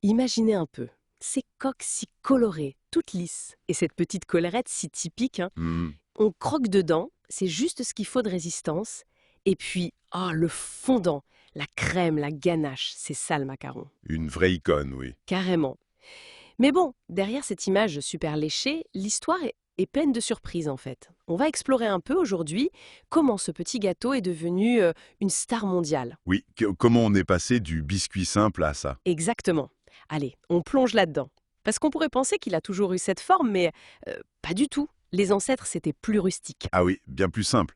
Imaginez un peu, ces coques si colorées, toutes lisses, et cette petite collerette si typique, hein. Hmm, On croque dedans, c'est juste ce qu'il faut de résistance. Et puis, le fondant, la crème, la ganache, c'est ça le macaron. une vraie icône, oui. Carrément. Mais bon, derrière cette image super léchée, l'histoire est pleine de surprises en fait. On va explorer un peu aujourd'hui comment ce petit gâteau est devenu une star mondiale. Oui, comment on est passé du biscuit simple à ça? Exactement. Allez, on plonge là-dedans. Parce qu'on pourrait penser qu'il a toujours eu cette forme, mais pas du tout. Les ancêtres, c'était plus rustique. Ah oui, bien plus simple.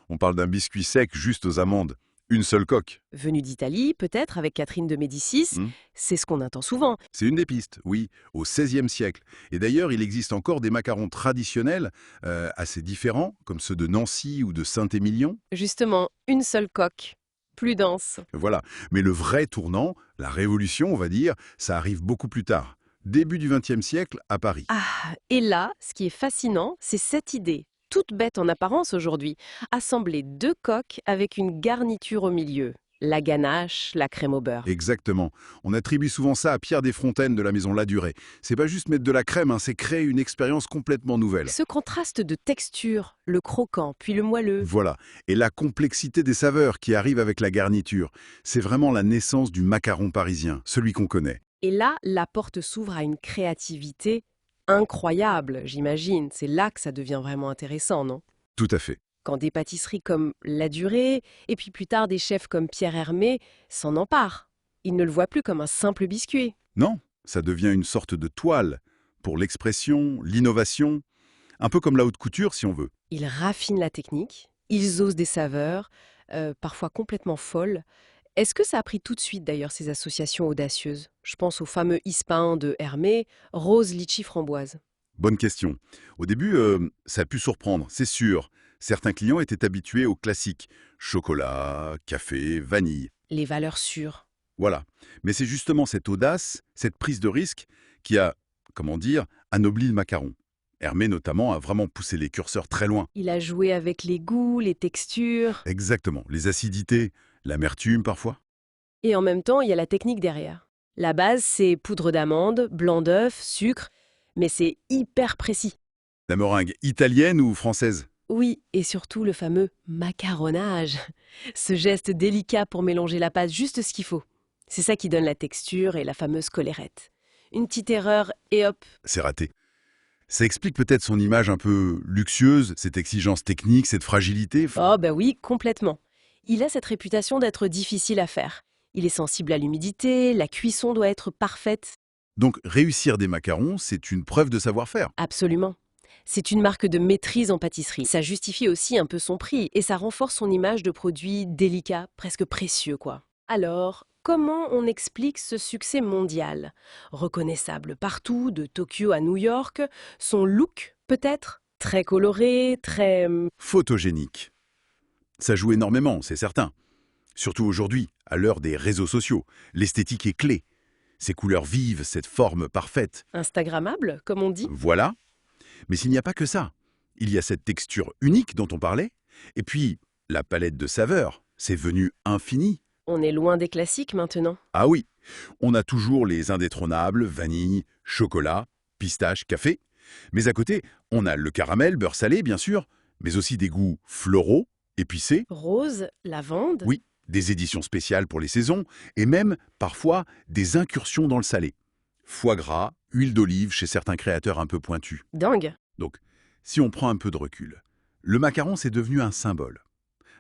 On parle d'un biscuit sec juste aux amandes. Une seule coque. Venu d'Italie, peut-être, avec Catherine de Médicis, Hmm, c'est ce qu'on entend souvent. c'est une des pistes, oui, au XVIe siècle. Et d'ailleurs, il existe encore des macarons traditionnels assez différents, comme ceux de Nancy ou de Saint-Émilion. Justement, une seule coque, plus dense. Voilà. Mais le vrai tournant, la révolution, on va dire, ça arrive beaucoup plus tard. Début du XXe siècle, à Paris. Et là, ce qui est fascinant, c'est cette idée, toute bête en apparence aujourd'hui, assembler deux coques avec une garniture au milieu. La ganache, la crème au beurre. Exactement. On attribue souvent ça à Pierre Desfontaines de la maison Ladurée. C'est pas juste mettre de la crème, hein, c'est créer une expérience complètement nouvelle. Ce contraste de texture, le croquant, puis le moelleux. Voilà. Et la complexité des saveurs qui arrivent avec la garniture, c'est vraiment la naissance du macaron parisien, celui qu'on connaît. Et là, la porte s'ouvre à une créativité incroyable, j'imagine. C'est là que ça devient vraiment intéressant, non? Tout à fait. Quand des pâtisseries comme La Durée, et puis plus tard des chefs comme Pierre Hermé s'en emparent. Ils ne le voient plus comme un simple biscuit. Non, ça devient une sorte de toile pour l'expression, l'innovation, un peu comme la haute couture si on veut. Ils raffinent la technique, ils osent des saveurs, parfois complètement folles. Est-ce que ça a pris tout de suite d'ailleurs ces associations audacieuses? Je pense au fameux Ispahan de Hermé, rose, litchi, framboise. Bonne question. Au début, ça a pu surprendre, c'est sûr. Certains clients étaient habitués aux classiques. Chocolat, café, vanille. Les valeurs sûres. Voilà. Mais c'est justement cette audace, cette prise de risque qui a, comment dire, anobli le macaron. Hermé notamment a vraiment poussé les curseurs très loin. Il a joué avec les goûts, les textures. Exactement. Les acidités, l'amertume parfois. Et en même temps, il y a la technique derrière. La base, c'est poudre d'amande, blanc d'œuf, sucre, mais c'est hyper précis. La meringue italienne ou française? Oui, et surtout le fameux macaronnage. Ce geste délicat pour mélanger la pâte juste ce qu'il faut. C'est ça qui donne la texture et la fameuse collerette. Une petite erreur et hop. C'est raté. Ça explique peut-être son image un peu luxueuse, cette exigence technique, cette fragilité. Oh bah oui, complètement. Il a cette réputation d'être difficile à faire. Il est sensible à l'humidité, la cuisson doit être parfaite. Donc réussir des macarons, c'est une preuve de savoir-faire. Absolument. C'est une marque de maîtrise en pâtisserie. Ça justifie aussi un peu son prix et ça renforce son image de produit délicat, presque précieux quoi. Alors, comment on explique ce succès mondial? Reconnaissable partout, de Tokyo à New York, son look peut-être? Très coloré, très... Photogénique. Ça joue énormément, c'est certain. Surtout aujourd'hui, à l'heure des réseaux sociaux. L'esthétique est clé. Ces couleurs vives, cette forme parfaite. Instagrammable, comme on dit. Voilà. Mais s'il n'y a pas que ça. Il y a cette texture unique dont on parlait. Et puis, la palette de saveurs. C'est venu infini. On est loin des classiques maintenant. Ah oui, on a toujours les indétrônables, vanille, chocolat, pistache, café. Mais à côté, on a le caramel, beurre salé, bien sûr, mais aussi des goûts floraux, épicés, Rose, lavande. oui, des éditions spéciales pour les saisons, et même, parfois, des incursions dans le salé. Foie gras, huile d'olive chez certains créateurs un peu pointus. Dingue. Donc, si on prend un peu de recul, le macaron, c'est devenu un symbole.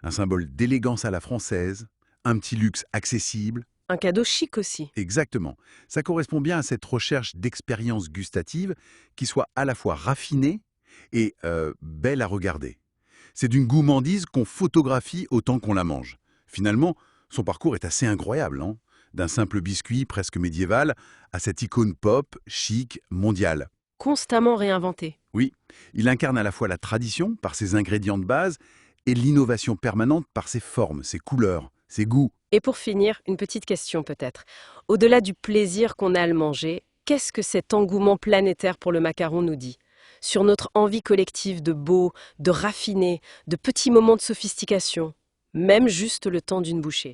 Un symbole d'élégance à la française, un petit luxe accessible. Un cadeau chic aussi. Exactement. Ça correspond bien à cette recherche d'expérience gustative qui soit à la fois raffinée et belle à regarder. C'est d'une gourmandise qu'on photographie autant qu'on la mange. Finalement, son parcours est assez incroyable, hein, d'un simple biscuit presque médiéval à cette icône pop, chic, mondiale. Constamment réinventé. Oui, il incarne à la fois la tradition par ses ingrédients de base et l'innovation permanente par ses formes, ses couleurs, ses goûts. Et pour finir, une petite question peut-être. Au-delà du plaisir qu'on a à le manger, qu'est-ce que cet engouement planétaire pour le macaron nous dit? Sur notre envie collective de beau, de raffiné, de petits moments de sophistication, même juste le temps d'une bouchée.